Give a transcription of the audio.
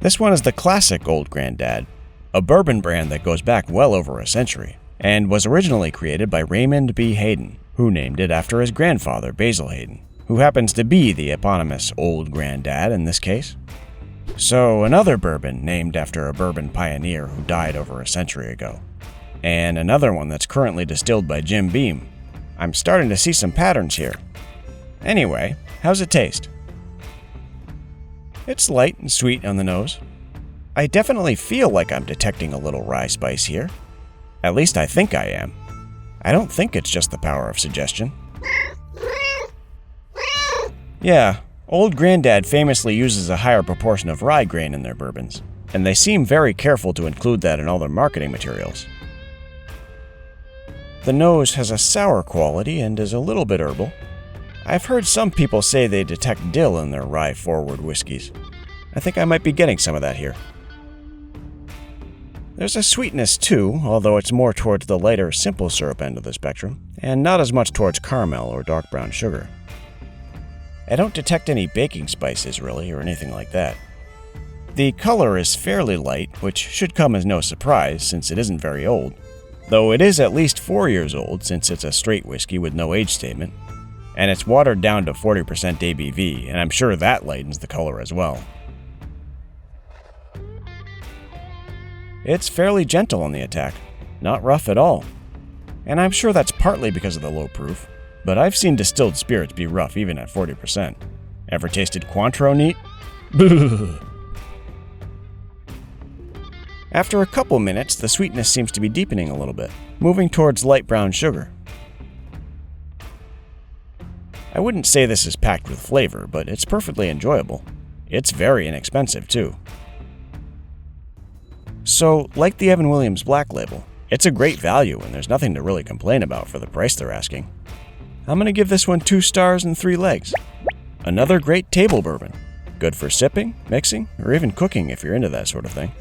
This one is the classic Old Grandad, a bourbon brand that goes back well over a century, and was originally created by Raymond B. Hayden, who named it after his grandfather, Basil Hayden, who happens to be the eponymous Old Grandad in this case. So another bourbon named after a bourbon pioneer who died over a century ago. And another one that's currently distilled by Jim Beam. I'm starting to see some patterns here. Anyway, how's it taste? It's light and sweet on the nose. I definitely feel like I'm detecting a little rye spice here. At least I think I am. I don't think it's just the power of suggestion. Yeah, Old Grandad famously uses a higher proportion of rye grain in their bourbons, and they seem very careful to include that in all their marketing materials. The nose has a sour quality and is a little bit herbal. I've heard some people say they detect dill in their rye-forward whiskeys. I think I might be getting some of that here. There's a sweetness too, although it's more towards the lighter simple syrup end of the spectrum, and not as much towards caramel or dark brown sugar. I don't detect any baking spices really, or anything like that. The color is fairly light, which should come as no surprise since it isn't very old, though it is at least 4 years old since it's a straight whiskey with no age statement, and it's watered down to 40% ABV, and I'm sure that lightens the color as well. It's fairly gentle on the attack, not rough at all. And I'm sure that's partly because of the low proof, but I've seen distilled spirits be rough even at 40%. Ever tasted Cointreau neat? After a couple minutes, the sweetness seems to be deepening a little bit, moving towards light brown sugar. I wouldn't say this is packed with flavor, but it's perfectly enjoyable. It's very inexpensive too. So, like the Evan Williams Black Label, it's a great value and there's nothing to really complain about for the price they're asking. I'm going to give this one 2 stars and 3 legs. Another great table bourbon. Good for sipping, mixing, or even cooking if you're into that sort of thing.